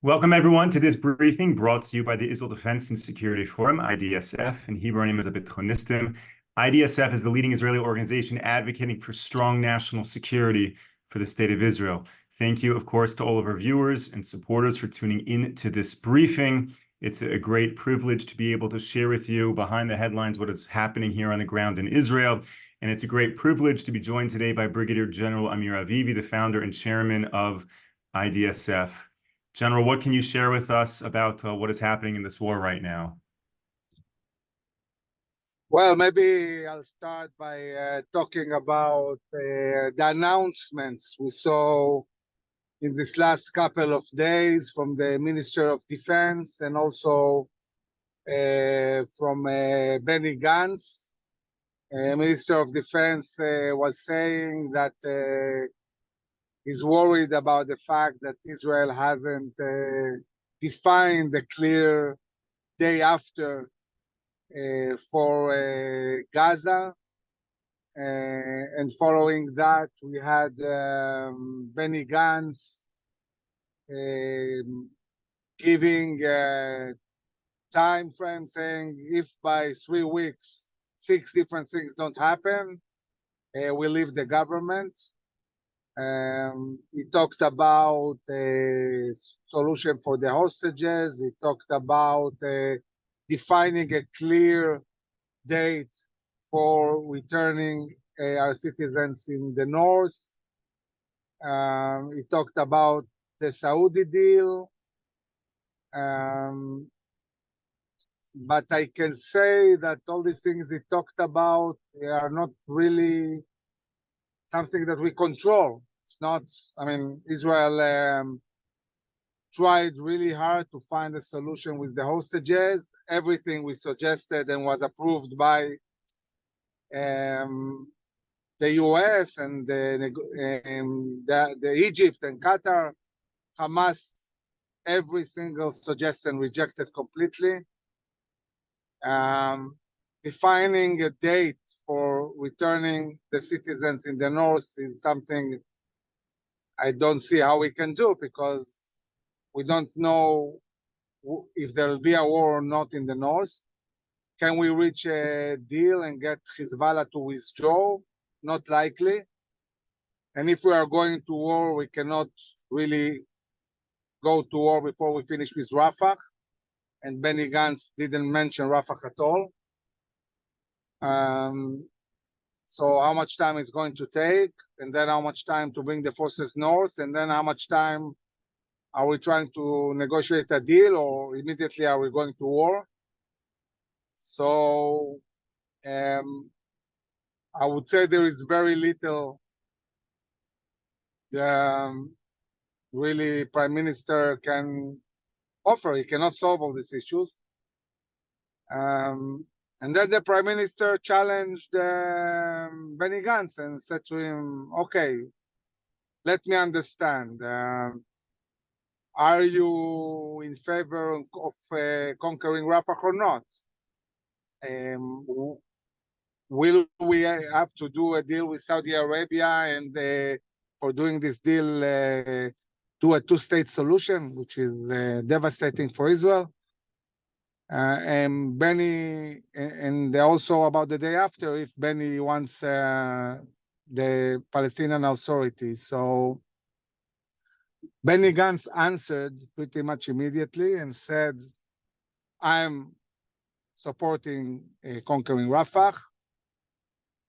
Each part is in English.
Welcome, everyone, to this briefing brought to you by the Israel Defense and Security Forum, IDSF, and Hebrew name is Bitonistim. IDSF is the leading Israeli organization advocating for strong national security for the state of Israel. Thank you, of course, to all of our viewers and supporters for tuning in to this briefing. It's a great privilege to be able to share with you behind the headlines what is happening here on the ground in Israel. And it's a great privilege to be joined today by Brigadier General Amir Avivi, the founder and chairman of IDSF. General, what can you share with us about what is happening in this war right now? Well, maybe I'll start by talking about the announcements we saw in this last couple of days from the Minister of Defense and also from Benny Gantz. Minister of Defense was saying that he's worried about the fact that Israel hasn't defined a clear day after for Gaza. And following that, we had Benny Gantz giving a time frame saying if by 3 weeks, 6 different things don't happen, we leave the government. He talked about a solution for the hostages. He talked about defining a clear date for returning our citizens in the north. He talked about the Saudi deal. But I can say that all these things he talked about are not really something that we control. It's not, I mean, Israel tried really hard to find a solution with the hostages. Everything we suggested and was approved by the US and the Egypt and Qatar. Hamas, every single suggestion rejected completely. Defining a date for returning the citizens in the north is something I don't see how we can do, because we don't know if there will be a war or not in the north. Can we reach a deal and get Hezbollah to withdraw? Not likely. And if we are going to war, we cannot really go to war before we finish with Rafa. And Benny Gantz didn't mention Rafa at all. So how much time it's going to take, and then how much time to bring the forces north, and then how much time are we trying to negotiate a deal, or immediately are we going to war? So I would say there is very little really Prime Minister can offer. He cannot solve all these issues. And then the Prime Minister challenged Benny Gantz and said to him, okay, let me understand. Are you in favor of conquering Rafah or not? Will we have to do a deal with Saudi Arabia and for doing this deal do a two-state solution, which is devastating for Israel? And Benny, and also about the day after, if Benny wants the Palestinian Authority. So Benny Gantz answered pretty much immediately and said, I'm supporting conquering Rafah.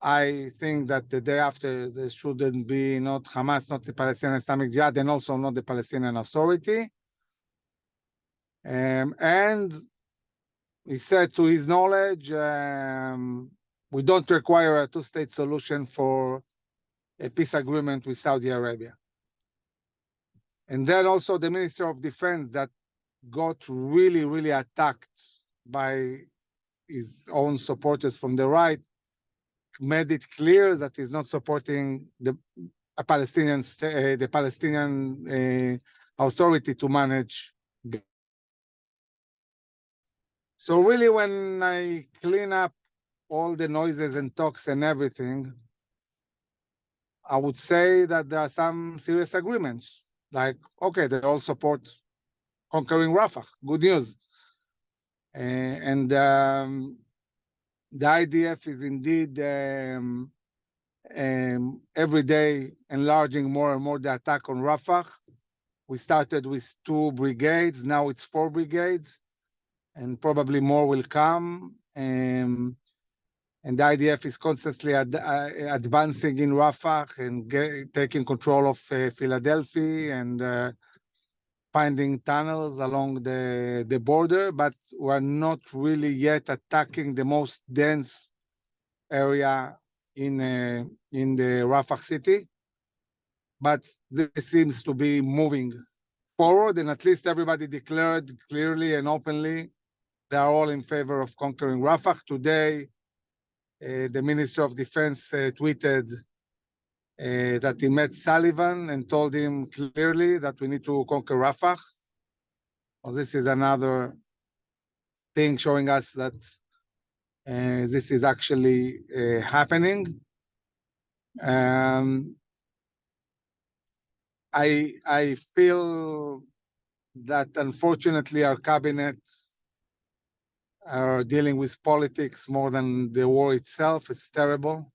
I think that the day after there shouldn't be not Hamas, not the Palestinian Islamic Jihad, and also not the Palestinian Authority. And he said, to his knowledge, we don't require a two-state solution for a peace agreement with Saudi Arabia. And then also the Minister of Defense that got really, really attacked by his own supporters from the right made it clear that he's not supporting the Palestinian Authority to manage. So really, when I clean up all the noises and talks and everything, I would say that there are some serious agreements. Like, okay, they all support conquering Rafah. Good news. And the IDF is indeed every day enlarging more and more the attack on Rafah. We started with 2 brigades, now it's 4 brigades, and probably more will come. And the IDF is constantly advancing in Rafah and taking control of Philadelphia and finding tunnels along the border, but we're not really yet attacking the most dense area in the Rafah city. But this seems to be moving forward, and at least everybody declared clearly and openly they are all in favor of conquering Rafah. Today, the Minister of Defense tweeted that he met Sullivan and told him clearly that we need to conquer Rafah. Well, this is another thing showing us that this is actually happening. I feel that unfortunately our cabinets are dealing with politics more than the war itself. It's terrible.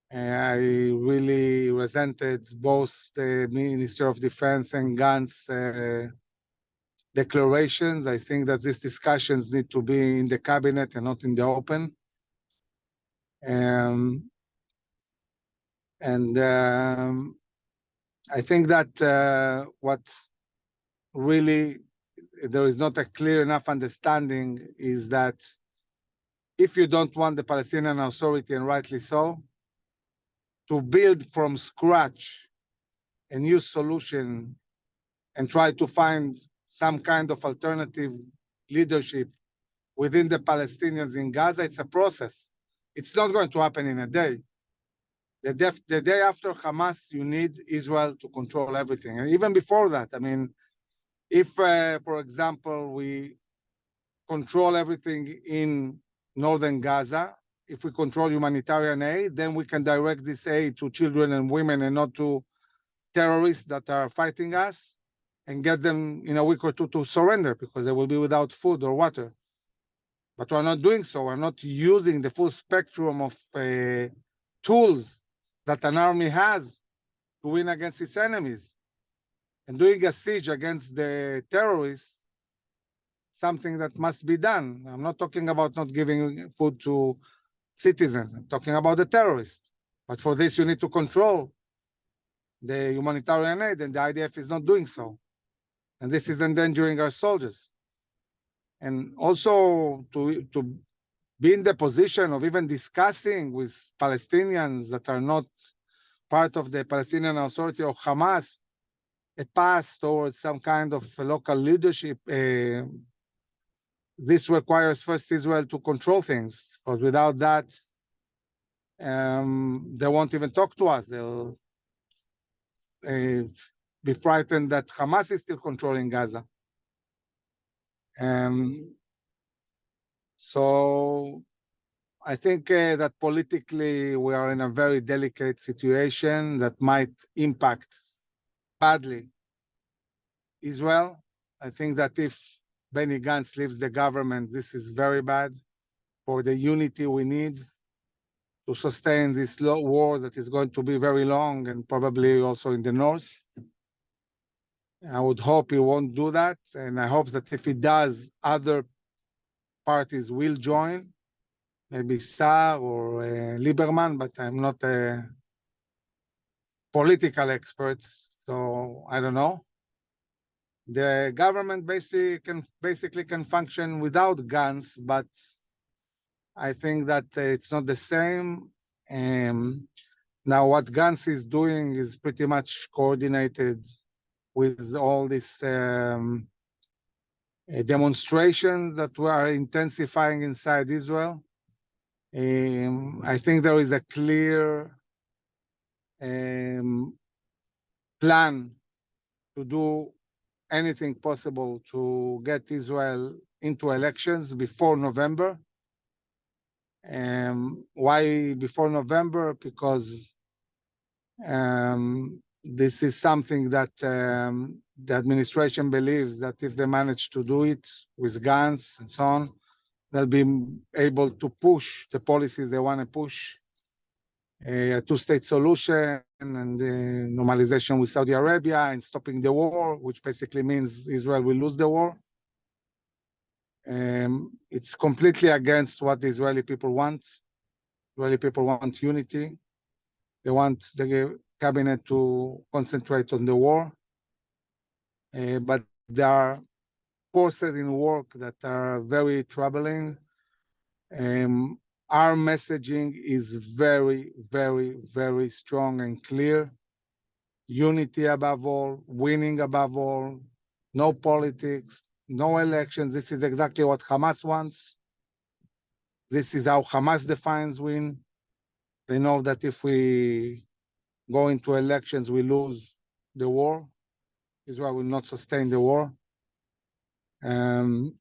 I really resented both the Minister of Defense and Gantz declarations. I think that these discussions need to be in the cabinet and not in the open. I think that what really there is not a clear enough understanding is that if you don't want the Palestinian Authority, and rightly so, to build from scratch a new solution and try to find some kind of alternative leadership within the Palestinians in Gaza, it's a process. It's not going to happen in a day. The day after Hamas, you need Israel to control everything. And even before that, I mean, if, for example, we control everything in northern Gaza, if we control humanitarian aid, then we can direct this aid to children and women and not to terrorists that are fighting us, and get them in a week or two to surrender because they will be without food or water. But we're not doing so. We're not using the full spectrum of tools that an army has to win against its enemies. And doing a siege against the terrorists, something that must be done. I'm not talking about not giving food to citizens. I'm talking about the terrorists. But for this, you need to control the humanitarian aid, and the IDF is not doing so. And this is endangering our soldiers. And also to be in the position of even discussing with Palestinians that are not part of the Palestinian Authority or Hamas a path towards some kind of local leadership. This requires first Israel to control things, because without that, they won't even talk to us. They'll be frightened that Hamas is still controlling Gaza. So I think that politically we are in a very delicate situation that might impact badly Israel. I think that if Benny Gantz leaves the government, this is very bad for the unity we need to sustain this war that is going to be very long and probably also in the north. I would hope he won't do that, and I hope that if he does, other parties will join, maybe Saar or Lieberman, but I'm not a political expert, so I don't know. The government basically can function without Gantz, but I think that it's not the same. Now, what Gantz is doing is pretty much coordinated with all these demonstrations that were intensifying inside Israel. I think there is a clear plan to do anything possible to get Israel into elections before November. Why before November? Because this is something that the administration believes that if they manage to do it with guns and so on, they'll be able to push the policies they want to push, a two-state solution and normalization with Saudi Arabia and stopping the war, which basically means Israel will lose the war. It's completely against what the Israeli people want. Israeli people want unity. They want the cabinet to concentrate on the war. But there are forces in work that are very troubling. Our messaging is very, very, very strong and clear. Unity above all, winning above all, no politics, no elections. This is exactly what Hamas wants. This is how Hamas defines win. They know that if we go into elections, we lose the war. Israel will not sustain the war. And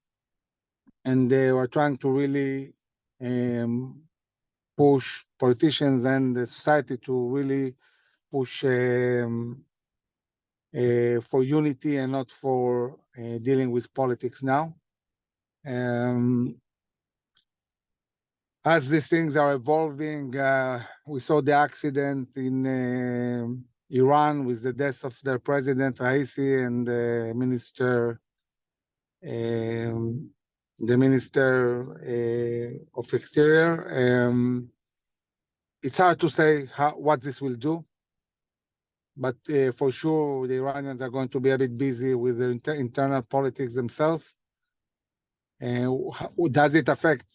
they were trying to really push politicians and the society to really push for unity and not for dealing with politics now. As these things are evolving, we saw the accident in Iran with the death of their president Raisi and the minister of Exterior. It's hard to say what this will do, but for sure the Iranians are going to be a bit busy with their internal politics themselves. Does it affect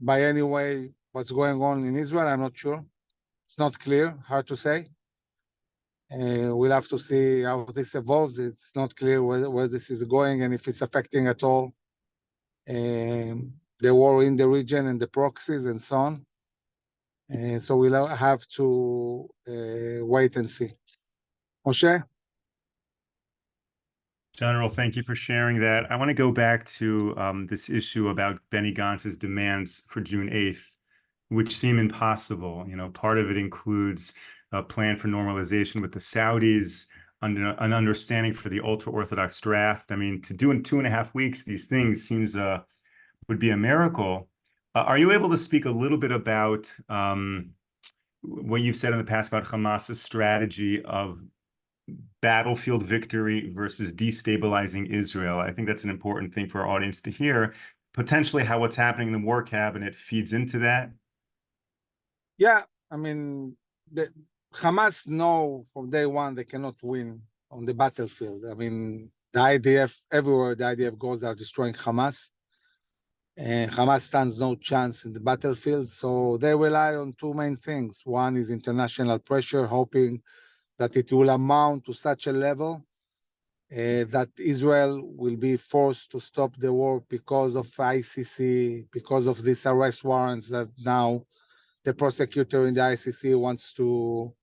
by any way what's going on in Israel? I'm not sure. It's not clear, hard to say. We'll have to see how this evolves. It's not clear where this is going and if it's affecting at all the war in the region and the proxies and so on. So we'll have to wait and see. Moshe? General, thank you for sharing that. I want to go back to this issue about Benny Gantz's demands for June 8th, which seem impossible. You know, part of it includes a plan for normalization with the Saudis, an understanding for the ultra-Orthodox draft. I mean, to do in 2.5 weeks, these things seems would be a miracle. Are you able to speak a little bit about what you've said in the past about Hamas's strategy of battlefield victory versus destabilizing Israel? I think that's an important thing for our audience to hear. Potentially how what's happening in the war cabinet feeds into that. Yeah, I mean, Hamas know from day one they cannot win on the battlefield. I mean, the IDF, everywhere the IDF goes, they are destroying Hamas. And Hamas stands no chance in the battlefield. So they rely on two main things. One is international pressure, hoping that it will amount to such a level that Israel will be forced to stop the war because of ICC, because of these arrest warrants that now the prosecutor in the ICC wants to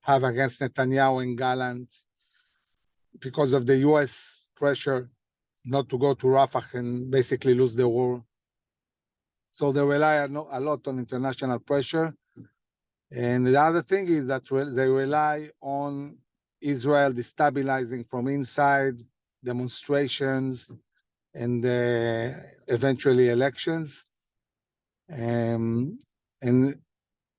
have against Netanyahu and Gallant, because of the US pressure not to go to Rafa and basically lose the war. So they rely a lot on international pressure. And the other thing is that they rely on Israel destabilizing from inside, demonstrations, and eventually elections. And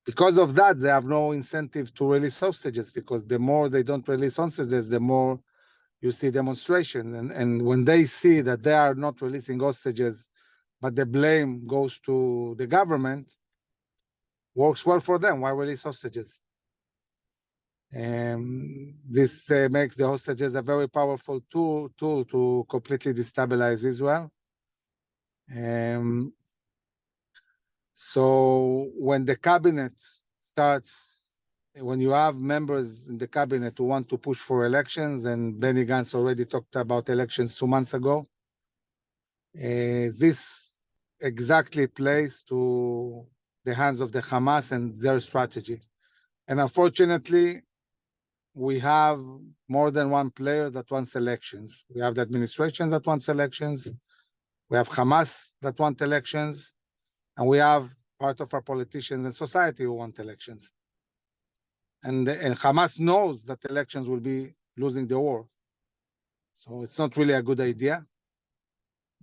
because of that, they have no incentive to release hostages, because the more they don't release hostages, the more you see demonstration. And when they see that they are not releasing hostages, but the blame goes to the government, works well for them. Why release hostages? This makes the hostages a very powerful tool to completely destabilize Israel. So when the cabinet starts, when you have members in the cabinet who want to push for elections, and Benny Gantz already talked about elections 2 months ago, this exactly plays to the hands of the Hamas and their strategy. And unfortunately, we have more than one player that wants elections. We have the administration that wants elections. We have Hamas that want elections. And we have part of our politicians and society who want elections. And Hamas knows that elections will be losing the war. So it's not really a good idea.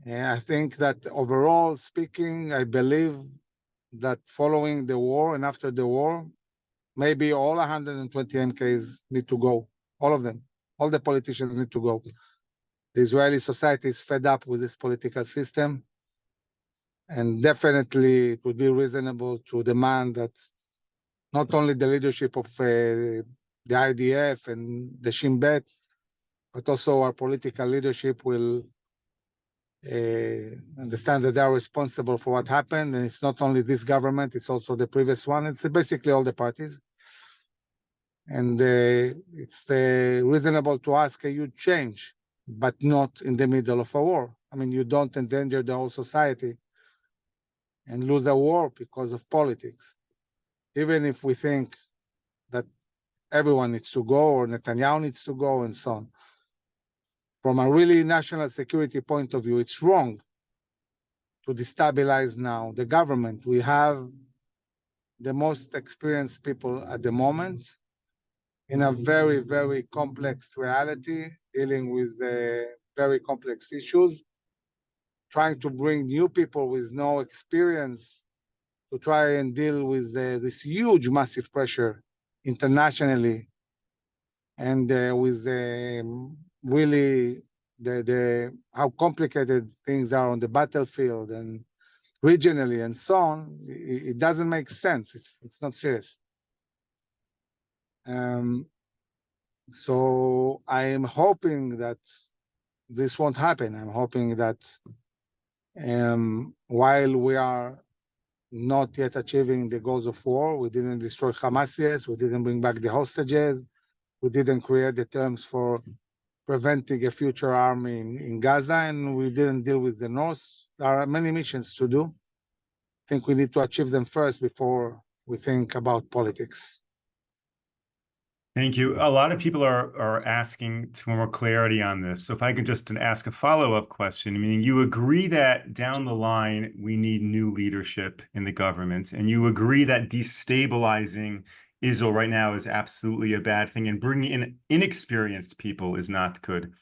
And I think that overall speaking, I believe that following the war and after the war, maybe all 120 MKs need to go, all of them, all the politicians need to go. The Israeli society is fed up with this political system, and definitely it would be reasonable to demand that not only the leadership of the IDF and the Shin Bet, but also our political leadership will understand that they are responsible for what happened. And it's not only this government, it's also the previous one. It's basically all the parties. And it's reasonable to ask a huge change, but not in the middle of a war. I mean, you don't endanger the whole society and lose a war because of politics. Even if we think that everyone needs to go or Netanyahu needs to go and so on. From a really national security point of view, it's wrong to destabilize now the government. We have the most experienced people at the moment in a very, very complex reality, dealing with very complex issues, trying to bring new people with no experience to try and deal with this huge, massive pressure internationally, and with really how complicated things are on the battlefield and regionally and so on. It doesn't make sense. It's not serious. So I am hoping that this won't happen. I'm hoping that while we are not yet achieving the goals of war, we didn't destroy Hamas yet, we didn't bring back the hostages, we didn't create the terms for preventing a future army in Gaza, and we didn't deal with the North. There are many missions to do. I think we need to achieve them first before we think about politics. Thank you. A lot of people are asking for more clarity on this. So if I could just ask a follow-up question, meaning you agree that down the line we need new leadership in the government, and you agree that destabilizing Israel right now is absolutely a bad thing, and bringing in inexperienced people is not good.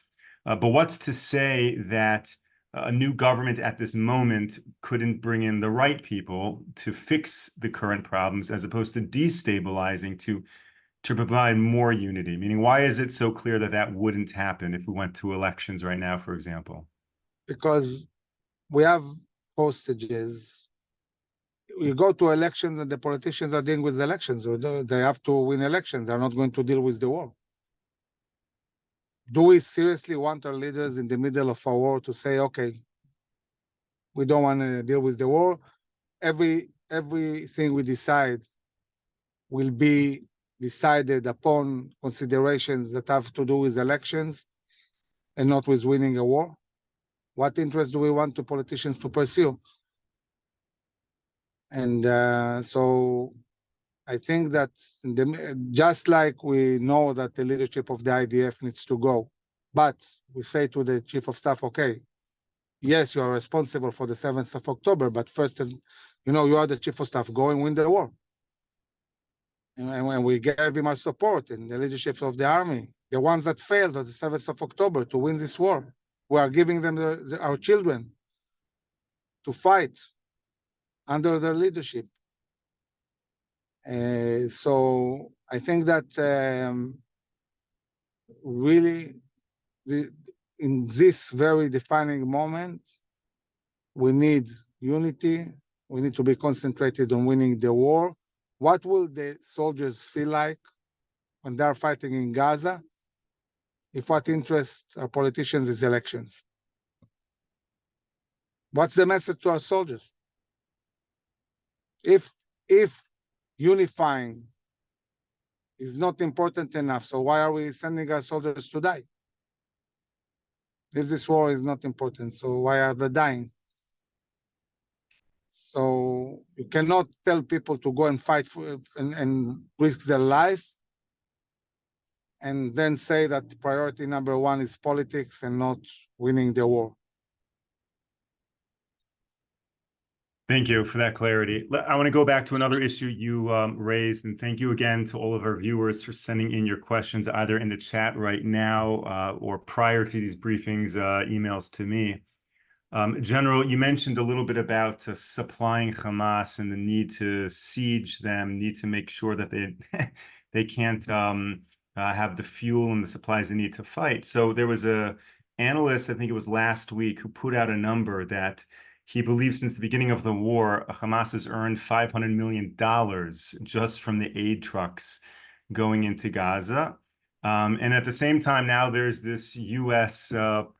But what's to say that a new government at this moment couldn't bring in the right people to fix the current problems, as opposed to destabilizing to provide more unity? Meaning, why is it so clear that that wouldn't happen if we went to elections right now, for example? Because we have hostages. We go to elections and the politicians are dealing with elections, or they have to win elections. They're not going to deal with the war. Do we seriously want our leaders in the middle of a war to say, okay, we don't want to deal with the war? Everything we decide will be decided upon considerations that have to do with elections and not with winning a war? What interest do we want the politicians to pursue? And so I think that just like we know that the leadership of the IDF needs to go, but we say to the chief of staff, okay, yes, you are responsible for the 7th of October, but first, you are the chief of staff, go and win the war. And when we gave him our support and the leadership of the army, the ones that failed on the 7th of October to win this war, we are giving them our children to fight under their leadership. So I think that really in this very defining moment, we need unity. We need to be concentrated on winning the war. What will the soldiers feel like when they're fighting in Gaza if what interests our politicians is elections? What's the message to our soldiers? If unifying is not important enough, so why are we sending our soldiers to die? If this war is not important, so why are they dying? So you cannot tell people to go and fight and risk their lives and then say that priority number one is politics and not winning the war. Thank you for that clarity. I want to go back to another issue you raised, and thank you again to all of our viewers for sending in your questions either in the chat right now or prior to these briefings, emails to me. General, you mentioned a little bit about supplying Hamas and the need to siege them, need to make sure that they can't have the fuel and the supplies they need to fight. So there was a analyst, I think it was last week, who put out a number that he believes since the beginning of the war, Hamas has earned $500 million just from the aid trucks going into Gaza. And at the same time, now there's this U.S.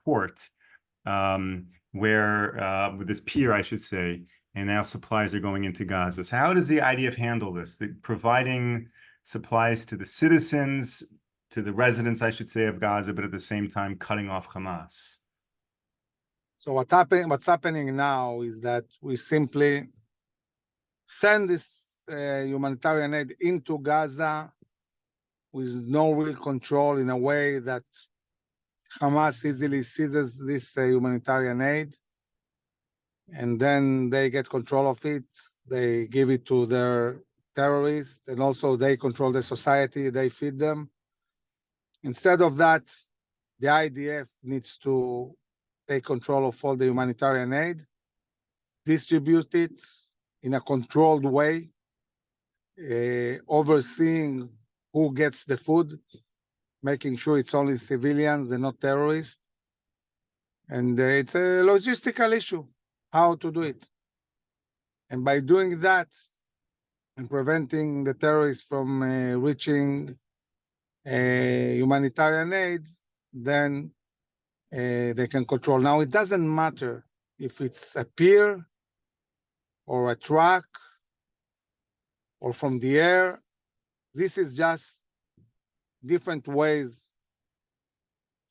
Port where with this pier, I should say, and now supplies are going into Gaza. So how does the IDF handle this? Providing supplies to the citizens, to the residents, I should say, of Gaza, but at the same time cutting off Hamas. So what's happening now is that we simply send this humanitarian aid into Gaza with no real control, in a way that Hamas easily seizes this humanitarian aid, and then they get control of it. They give it to their terrorists, and also they control the society, they feed them. Instead of that, the IDF needs to take control of all the humanitarian aid, distribute it in a controlled way, overseeing who gets the food, making sure it's only civilians and not terrorists. And it's a logistical issue, how to do it. And by doing that and preventing the terrorists from reaching humanitarian aid, then they can control. Now, it doesn't matter if it's a pier or a truck or from the air. This is just different ways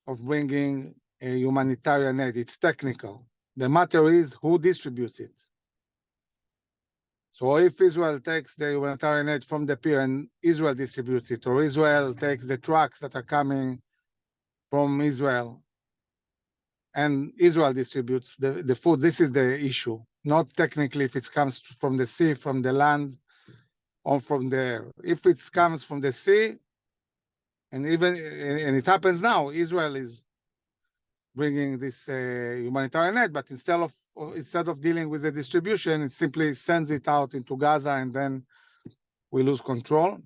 of bringing a humanitarian aid. It's technical. The matter is who distributes it. So if Israel takes the humanitarian aid from the pier and Israel distributes it, or Israel takes the trucks that are coming from Israel and Israel distributes the food, this is the issue. Not technically if it comes from the sea, from the land, or from the air. If it comes from the sea, and it happens now, Israel is bringing this humanitarian aid, but instead of dealing with the distribution, it simply sends it out into Gaza, and then we lose control.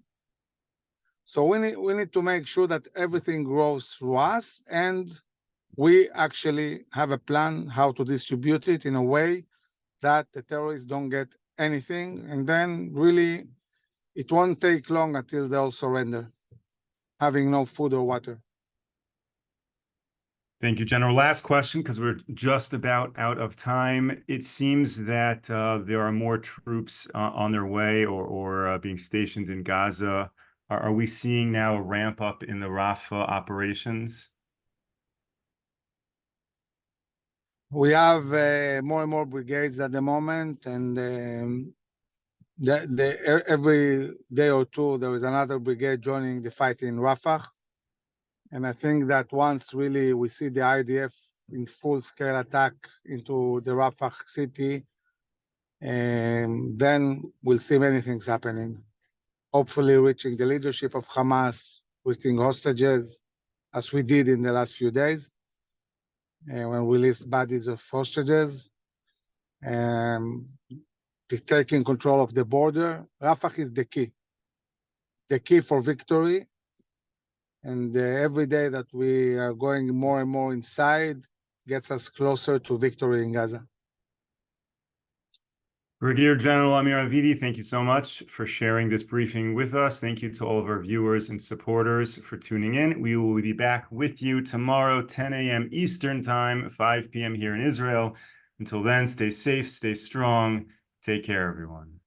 So we need to make sure that everything grows through us, and we actually have a plan how to distribute it in a way that the terrorists don't get anything, and then really it won't take long until they'll surrender, having no food or water. Thank you, General. Last question, because we're just about out of time. It seems that there are more troops on their way or being stationed in Gaza. Are we seeing now a ramp up in the Rafa operations? We have more and more brigades at the moment, and every day or two there is another brigade joining the fight in Rafa. And I think that once really we see the IDF in full-scale attack into the Rafah city, then we'll see many things happening. Hopefully reaching the leadership of Hamas, reaching hostages, as we did in the last few days, when we released bodies of hostages, taking control of the border. Rafah is the key for victory. And every day that we are going more and more inside gets us closer to victory in Gaza. Brigadier General Amir Avivi, thank you so much for sharing this briefing with us. Thank you to all of our viewers and supporters for tuning in. We will be back with you tomorrow, 10 a.m. Eastern Time, 5 p.m. here in Israel. Until then, stay safe, stay strong. Take care, everyone.